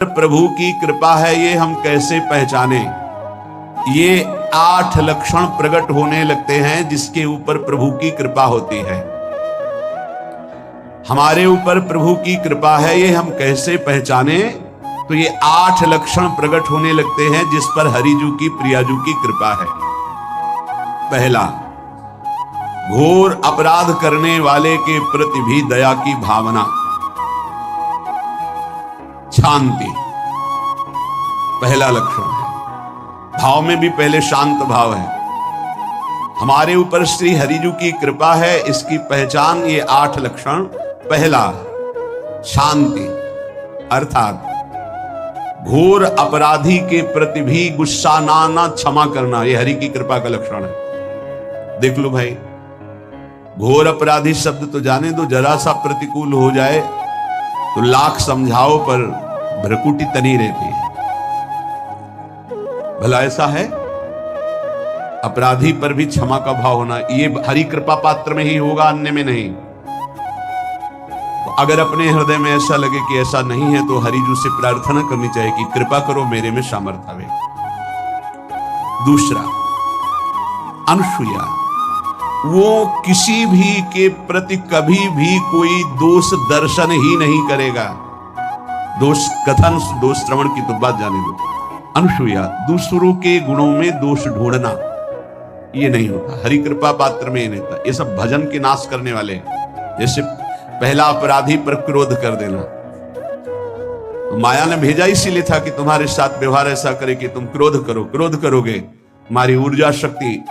प्रभु की कृपा है ये हम कैसे पहचाने। ये 8 लक्षण प्रकट होने लगते हैं जिसके ऊपर प्रभु की कृपा होती है। हमारे ऊपर प्रभु की कृपा है ये हम कैसे पहचाने, तो ये 8 लक्षण प्रकट होने लगते हैं जिस पर हरिजू की प्रियाजू की कृपा है। पहला, घोर अपराध करने वाले के प्रति भी दया की भावना, शांति पहला लक्षण है। भाव में भी पहले शांत भाव है। हमारे ऊपर श्री हरिजू की कृपा है, इसकी पहचान ये 8 लक्षण। पहला, शांति, अर्थात घोर अपराधी के प्रति भी गुस्सा ना क्षमा करना, ये हरि की कृपा का लक्षण है। देख लो भाई, घोर अपराधी शब्द तो जाने दो, जरा सा प्रतिकूल हो जाए तो लाख समझाओ पर भ्रकुटी तनी रहती है। भला ऐसा है? अपराधी पर भी क्षमा का भाव होना, ये हरि कृपा पात्र में ही होगा, अन्य में नहीं। तो अगर अपने हृदय में ऐसा लगे कि ऐसा नहीं है, तो हरिजू से प्रार्थना करनी चाहिए कि कृपा करो, मेरे में सामर्थ्य आवे। दूसरा, अनुसूया, वो किसी भी के प्रति कभी भी कोई दोष दर्शन ही नहीं करेगा। दोष कथन, दोष श्रवण की तो बात जाने दो। अनुसूया, दूसरों के गुणों में दोष ढूंढना ये नहीं होता, हरि कृपा पात्र में ये नहीं होता। ये सब भजन के नाश करने वाले, जैसे पहला अपराधी पर क्रोध कर देना, तो माया ने भेजा इसीलिए था कि तुम्हारे साथ व्यवहार ऐसा करे कि तुम क्रोध करो, क्रोध करोगे तुम्हारी ऊर्जा शक्ति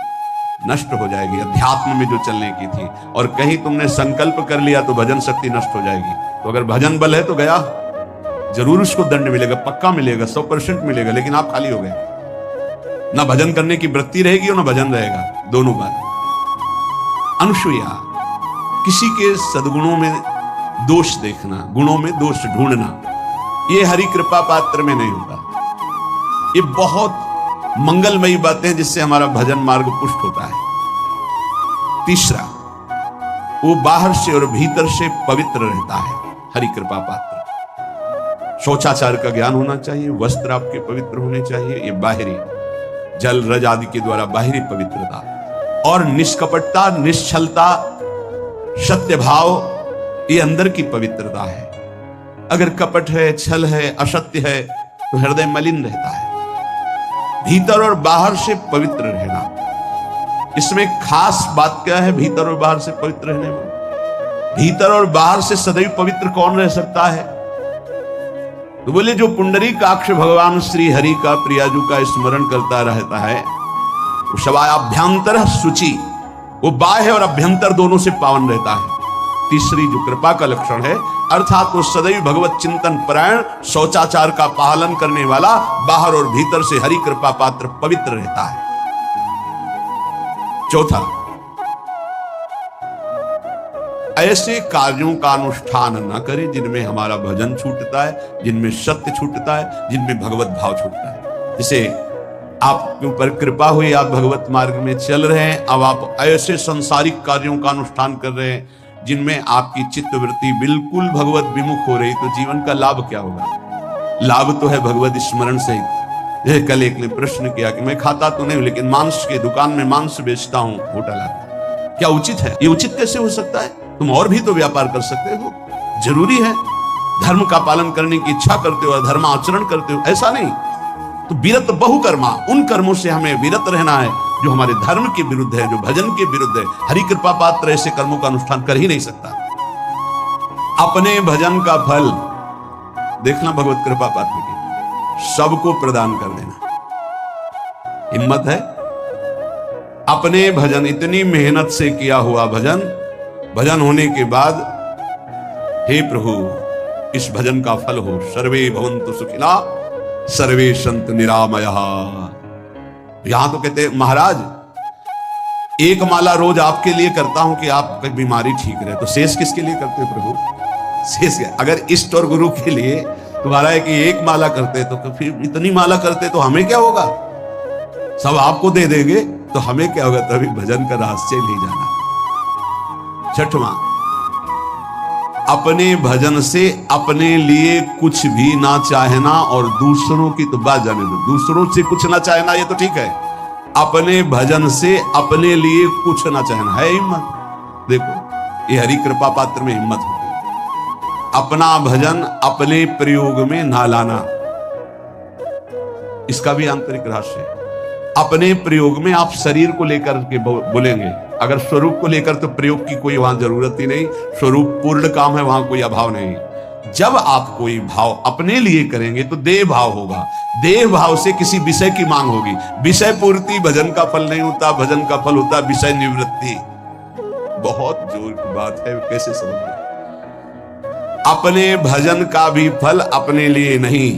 नष्ट हो जाएगी, अध्यात्म में जो चलने की थी। और कहीं तुमने संकल्प कर लिया तो भजन शक्ति नष्ट हो जाएगी। तो अगर भजन बल है तो गया, जरूर उसको दंड मिलेगा, पक्का मिलेगा, 100% मिलेगा, लेकिन आप खाली हो गए। ना भजन करने की वृत्ति रहेगी और ना भजन रहेगा, दोनों बात। अनुसूया, किसी के सद्गुणों में दोष देखना, गुणों में दोष ढूंढना, ये हरि कृपा पात्र में नहीं होता। ये बहुत मंगलमयी बातें जिससे हमारा भजन मार्ग पुष्ट होता है। तीसरा, वो बाहर से और भीतर से पवित्र रहता है, हरि कृपा पात्र। शौचाचार का ज्ञान होना चाहिए, वस्त्र आपके पवित्र होने चाहिए, ये बाहरी जल रज आदि के द्वारा बाहरी पवित्रता। और निष्कपटता, निश्चलता, सत्य भाव, ये अंदर की पवित्रता है। अगर कपट है, छल है, असत्य है तो हृदय मलिन रहता है। भीतर और बाहर से पवित्र रहना, इसमें खास बात क्या है भीतर और बाहर से पवित्र रहने में? भीतर और बाहर से सदैव पवित्र कौन रह सकता है? तो बोले जो पुंडरीकाक्ष भगवान श्री हरि का, प्रियाजू का स्मरण करता रहता है, वो शवाभ्यंतर शुचि, वो बाह्य और अभ्यंतर दोनों से पावन रहता है। तीसरी जो कृपा का लक्षण है, अर्थात वो सदैव भगवत चिंतन परायण, शौचाचार का पालन करने वाला, बाहर और भीतर से हरि कृपा पात्र पवित्र रहता है। चौथा, ऐसे कार्यों का अनुष्ठान न करे जिनमें हमारा भजन छूटता है, जिनमें सत्य छूटता है, जिनमें भगवत भाव छूटता है। जैसे आपके ऊपर कृपा हुई, आप भगवत मार्ग में चल रहे हैं, अब आप ऐसे संसारिक कार्यों का अनुष्ठान कर रहे हैं जिनमें आपकी चित्तवृत्ति बिल्कुल भगवत विमुख हो रही, तो जीवन का लाभ क्या होगा? लाभ तो है भगवत स्मरण से। जैसे कल एक ने प्रश्न किया कि मैं खाता तो नहीं लेकिन मांस के दुकान में मांस बेचता हूं, होटल आता, क्या उचित है? ये उचित कैसे हो सकता है? तुम और भी तो व्यापार कर सकते हो। जरूरी है धर्म का पालन करने की इच्छा करते हो, धर्म आचरण करते हो, ऐसा नहीं। तो विरत बहुकर्मा, उन कर्मों से हमें विरत रहना है जो हमारे धर्म के विरुद्ध है, जो भजन के विरुद्ध है। हरि कृपा पात्र ऐसे कर्मों का अनुष्ठान कर ही नहीं सकता। अपने भजन का फल देखना भगवत कृपा पात्र की, सबको प्रदान कर देना। हिम्मत है? अपने भजन, इतनी मेहनत से किया हुआ भजन, भजन होने के बाद हे प्रभु इस भजन का फल हो, सर्वे भवन्तु सुखिना सर्वे सन्तु निरामयः। यहां तो कहते हैं महाराज एक माला रोज आपके लिए करता हूं कि आपकी बीमारी ठीक रहे, तो शेष किसके लिए करते हो प्रभु? शेष अगर इष्ट और गुरु के लिए तुम्हारा है कि एक माला करते तो फिर इतनी माला करते तो हमें क्या होगा? सब आपको दे देंगे तो हमें क्या होगा? तभी भजन का रहस्य ले जाना। छठवां, अपने भजन से अपने लिए कुछ भी ना चाहना, और दूसरों की तो बात जाने दो, दूसरों से कुछ ना चाहना ये तो ठीक है, अपने भजन से अपने लिए कुछ ना चाहना है हिम्मत। देखो ये हरि कृपा पात्र में हिम्मत होती है। अपना भजन अपने प्रयोग में ना लाना, इसका भी आंतरिक रहस्य है। अपने प्रयोग में आप शरीर को लेकर के बोलेंगे, अगर स्वरूप को लेकर तो प्रयोग की कोई वहां जरूरत ही नहीं, स्वरूप पूर्ण काम है, वहां कोई अभाव नहीं। जब आप कोई भाव अपने लिए करेंगे तो देह भाव होगा, देह भाव से किसी विषय की मांग होगी। विषय पूर्ति भजन का फल नहीं होता, भजन का फल होता विषय निवृत्ति। बहुत जोर की बात है, कैसे समझे? अपने भजन का भी फल अपने लिए नहीं,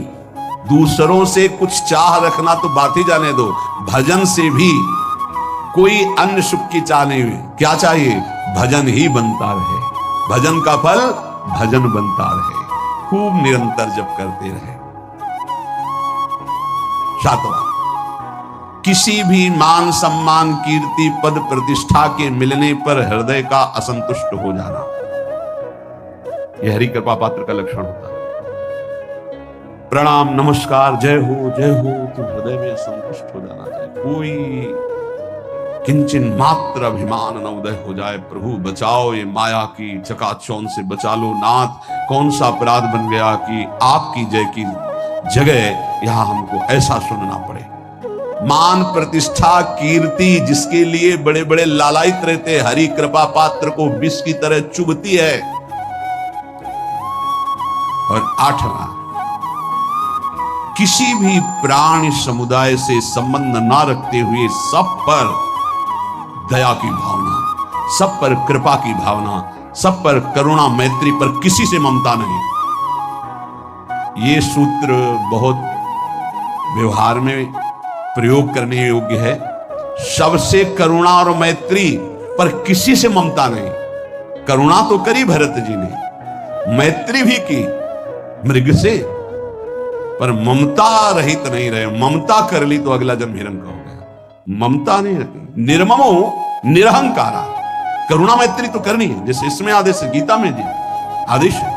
दूसरों से कुछ चाह रखना तो बात ही जाने दो, भजन से भी कोई अन्य सुख की चाह नहीं हुई। क्या चाहिए? भजन ही बनता रहे, भजन का फल भजन बनता रहे, खूब निरंतर जप करते रहे। सातवां, किसी भी मान सम्मान कीर्ति पद प्रतिष्ठा के मिलने पर हृदय का असंतुष्ट हो जाना, यह हरि कृपा पात्र का लक्षण होता है। प्रणाम नमस्कार जय हो तो हृदय में संतुष्ट हो जाना चाहिए, कोई किंचन मात्र अभिमान न उदय हो जाए। प्रभु बचाओ, ये माया की चकाचौंध से बचा लो नाथ। कौन सा अपराध बन गया कि आपकी जय की जगह यहां हमको ऐसा सुनना पड़े। मान प्रतिष्ठा कीर्ति जिसके लिए बड़े बड़े लालायित रहते, हरि कृपा पात्र को विष की तरह चुभती है। और आठवां, किसी भी प्राणी समुदाय से संबंध ना रखते हुए सब पर दया की भावना, सब पर कृपा की भावना, सब पर करुणा मैत्री पर किसी से ममता नहीं। ये सूत्र बहुत व्यवहार में प्रयोग करने योग्य है। सबसे करुणा और मैत्री पर किसी से ममता नहीं। करुणा तो करी भरत जी ने, मैत्री भी की मृग से, पर ममता रहित नहीं रहे। ममता कर ली तो अगला जन्म हिरण्य का हो गया। ममता नहीं रखी, निर्ममो निरहंकारा। करुणा मैत्री तो करनी है, जैसे इसमें आदेश है, गीता में जी आदेश है,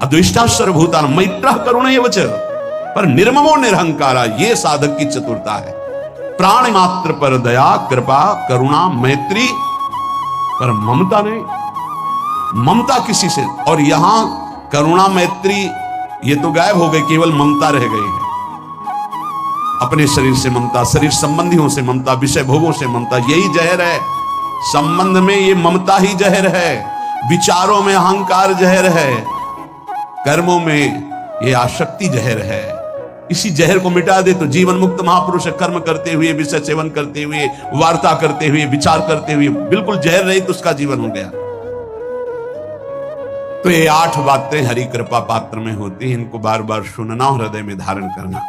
अद्वेष्टा सर्वभूतान मैत्रः करुणैव च, पर निर्ममो निरहंकारा, ये साधक की चतुरता है। प्राण मात्र पर दया कृपा करुणा मैत्री, पर ममता नहीं। ममता किसी से, और यहां करुणा मैत्री ये तो गायब हो गई, केवल ममता रह गई है। अपने शरीर से ममता, शरीर संबंधियों से ममता, विषय भोगों से ममता, यही जहर है। संबंध में ये ममता ही जहर है, विचारों में अहंकार जहर है, कर्मों में ये आसक्ति जहर है। इसी जहर को मिटा दे तो जीवन मुक्त महापुरुष कर्म करते हुए, विषय सेवन करते हुए, वार्ता करते हुए, विचार करते हुए, बिल्कुल जहर रहित उसका जीवन हो गया। तो ये 8 बातें हरि कृपा पात्र में होती हैं, इनको बार बार सुनना और हृदय में धारण करना।